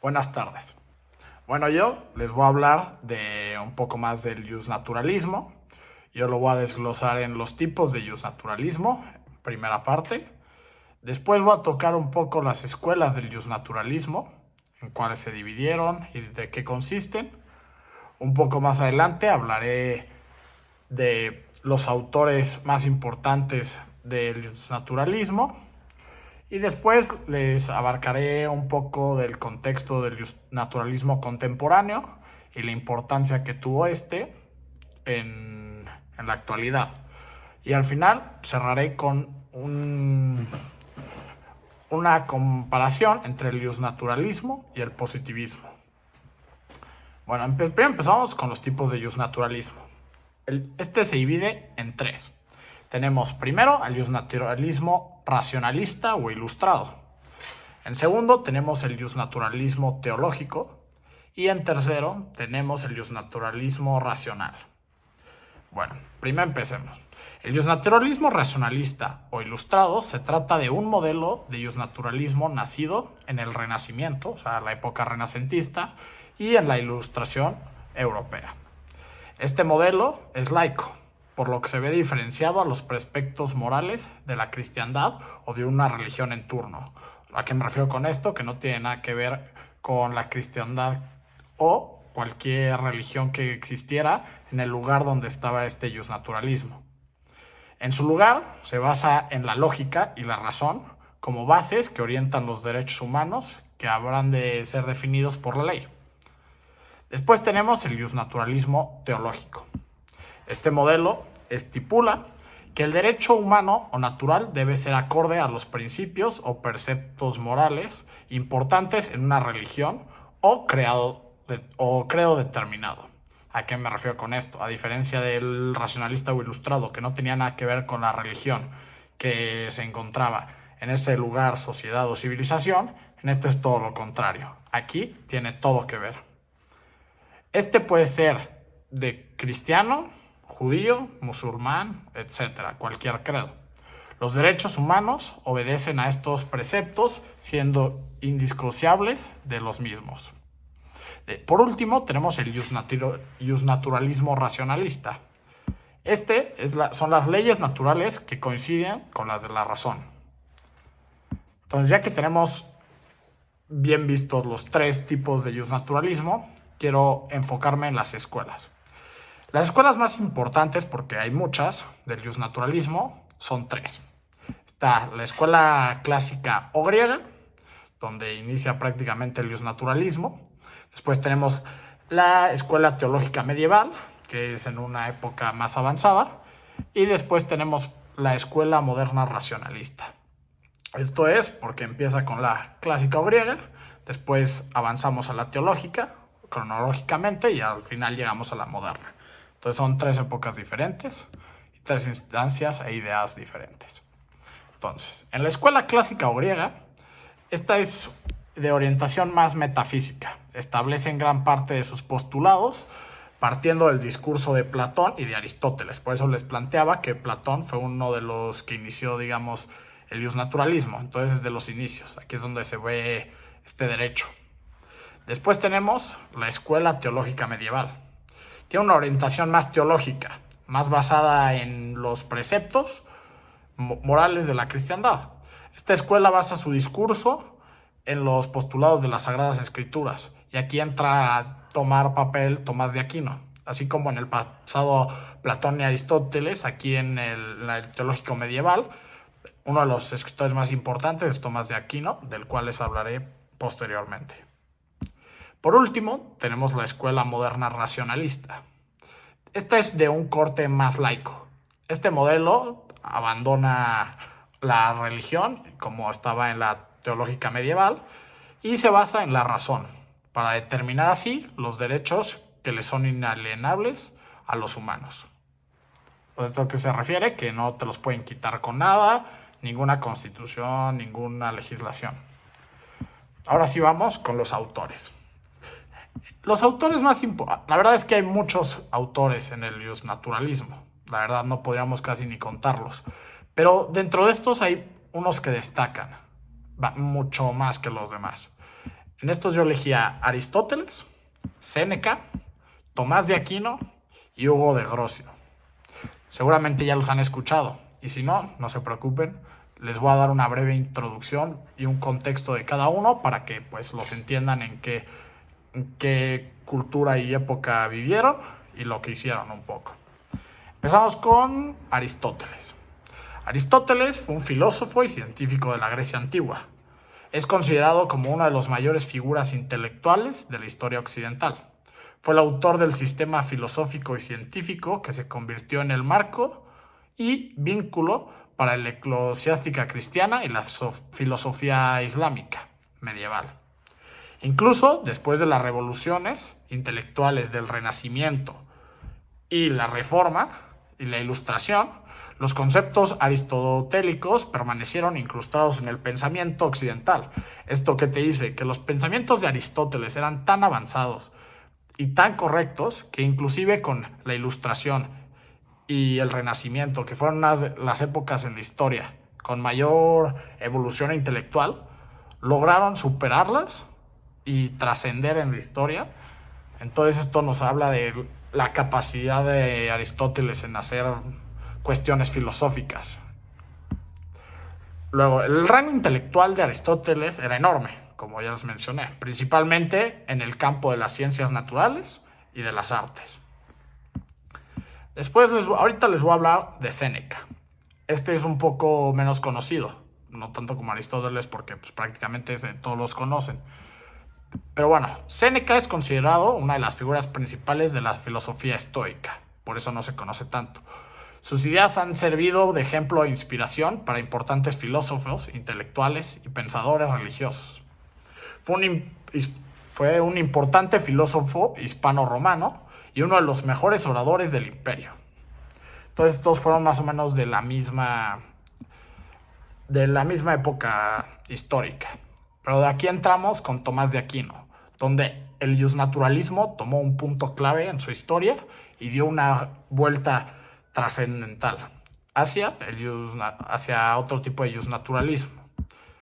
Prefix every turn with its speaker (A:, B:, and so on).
A: Buenas tardes. Bueno, yo les voy a hablar de un poco más del justnaturalismo. Yo lo voy a desglosar en los tipos de justnaturalismo, primera parte. Después voy a tocar un poco las escuelas del justnaturalismo, en cuáles se dividieron y de qué consisten. Un poco más adelante hablaré de los autores más importantes del justnaturalismo. Y después les abarcaré un poco del contexto del naturalismo contemporáneo y la importancia que tuvo en la actualidad. Y al final cerraré con una comparación entre el justnaturalismo y el positivismo. Bueno, primero empezamos con los tipos de justnaturalismo. Este se divide en tres. Tenemos primero al justnaturalismo racionalista o ilustrado. En segundo tenemos el justnaturalismo teológico. Y en tercero tenemos el justnaturalismo racional. Bueno, primero empecemos. El justnaturalismo racionalista o ilustrado se trata de un modelo de justnaturalismo nacido en el Renacimiento, o sea, la época renacentista, y en la Ilustración europea. Este modelo es laico, por lo que se ve diferenciado a los preceptos morales de la cristiandad o de una religión en turno. ¿A qué me refiero con esto? Que no tiene nada que ver con la cristiandad o cualquier religión que existiera en el lugar donde estaba este justnaturalismo. En su lugar, se basa en la lógica y la razón como bases que orientan los derechos humanos que habrán de ser definidos por la ley. Después tenemos el justnaturalismo teológico. Este modelo estipula que el derecho humano o natural debe ser acorde a los principios o preceptos morales importantes en una religión o credo determinado. ¿A qué me refiero con esto? A diferencia del racionalista o ilustrado, que no tenía nada que ver con la religión que se encontraba en ese lugar, sociedad o civilización, en este es todo lo contrario. Aquí tiene todo que ver. Este puede ser de cristiano, judío, musulmán, etc., cualquier credo. Los derechos humanos obedecen a estos preceptos siendo indisociables de los mismos. Por último, tenemos el justnaturalismo racionalista. Son las leyes naturales que coinciden con las de la razón. Entonces, ya que tenemos bien vistos los tres tipos de justnaturalismo, quiero enfocarme en las escuelas. Las escuelas más importantes, porque hay muchas, del justnaturalismo, son tres. Está la escuela clásica o griega, donde inicia prácticamente el justnaturalismo. Después tenemos la escuela teológica medieval, que es en una época más avanzada. Y después tenemos la escuela moderna racionalista. Esto es porque empieza con la clásica o griega, después avanzamos a la teológica, cronológicamente, y al final llegamos a la moderna. Entonces son tres épocas diferentes, y tres instancias e ideas diferentes. Entonces, en la escuela clásica o griega, esta es de orientación más metafísica. Establecen gran parte de sus postulados partiendo del discurso de Platón y de Aristóteles. Por eso les planteaba que Platón fue uno de los que inició, digamos, el justnaturalismo. Entonces, desde los inicios, aquí es donde se ve este derecho. Después tenemos la escuela teológica medieval. Tiene una orientación más teológica, más basada en los preceptos morales de la cristiandad. Esta escuela basa su discurso en los postulados de las Sagradas Escrituras. Y aquí entra a tomar papel Tomás de Aquino. Así como en el pasado Platón y Aristóteles, aquí en el teológico medieval, uno de los escritores más importantes es Tomás de Aquino, del cual les hablaré posteriormente. Por último, tenemos la escuela moderna racionalista. Esta es de un corte más laico. Este modelo abandona la religión, como estaba en la teológica medieval, y se basa en la razón, para determinar así los derechos que le son inalienables a los humanos. ¿Esto a qué se refiere? Que no te los pueden quitar con nada, ninguna constitución, ninguna legislación. Ahora sí vamos con los autores. Los autores más importantes, la verdad es que hay muchos autores en el justnaturalismo, la verdad no podríamos casi ni contarlos, pero dentro de estos hay unos que destacan mucho más que los demás. En estos yo elegía Aristóteles, Séneca, Tomás de Aquino y Hugo de Grocio. Seguramente ya los han escuchado, y si no, no se preocupen, les voy a dar una breve introducción y un contexto de cada uno para que pues los entiendan en qué cultura y época vivieron y lo que hicieron un poco. Empezamos con Aristóteles. Aristóteles fue un filósofo y científico de la Grecia antigua. Es considerado como una de las mayores figuras intelectuales de la historia occidental. Fue el autor del sistema filosófico y científico que se convirtió en el marco y vínculo para la eclesiástica cristiana y la filosofía islámica medieval. Incluso después de las revoluciones intelectuales del Renacimiento y la Reforma y la Ilustración, los conceptos aristotélicos permanecieron incrustados en el pensamiento occidental. ¿Esto qué te dice? Que los pensamientos de Aristóteles eran tan avanzados y tan correctos que inclusive con la Ilustración y el Renacimiento, que fueron las épocas en la historia con mayor evolución intelectual, lograron superarlas y trascender en la historia. Entonces esto nos habla de la capacidad de Aristóteles en hacer cuestiones filosóficas. Luego, el rango intelectual de Aristóteles era enorme, como ya les mencioné, principalmente en el campo de las ciencias naturales y de las artes. Después, ahorita les voy a hablar de Séneca. Este es un poco menos conocido, no tanto como Aristóteles porque pues, prácticamente todos los conocen. Pero bueno, Séneca es considerado una de las figuras principales de la filosofía estoica, por eso no se conoce tanto. Sus ideas han servido de ejemplo e inspiración para importantes filósofos, intelectuales y pensadores religiosos. Fue un importante filósofo hispano-romano y uno de los mejores oradores del imperio. Entonces estos fueron más o menos de la misma época histórica. Pero de aquí entramos con Tomás de Aquino, donde el iusnaturalismo tomó un punto clave en su historia y dio una vuelta trascendental hacia otro tipo de iusnaturalismo.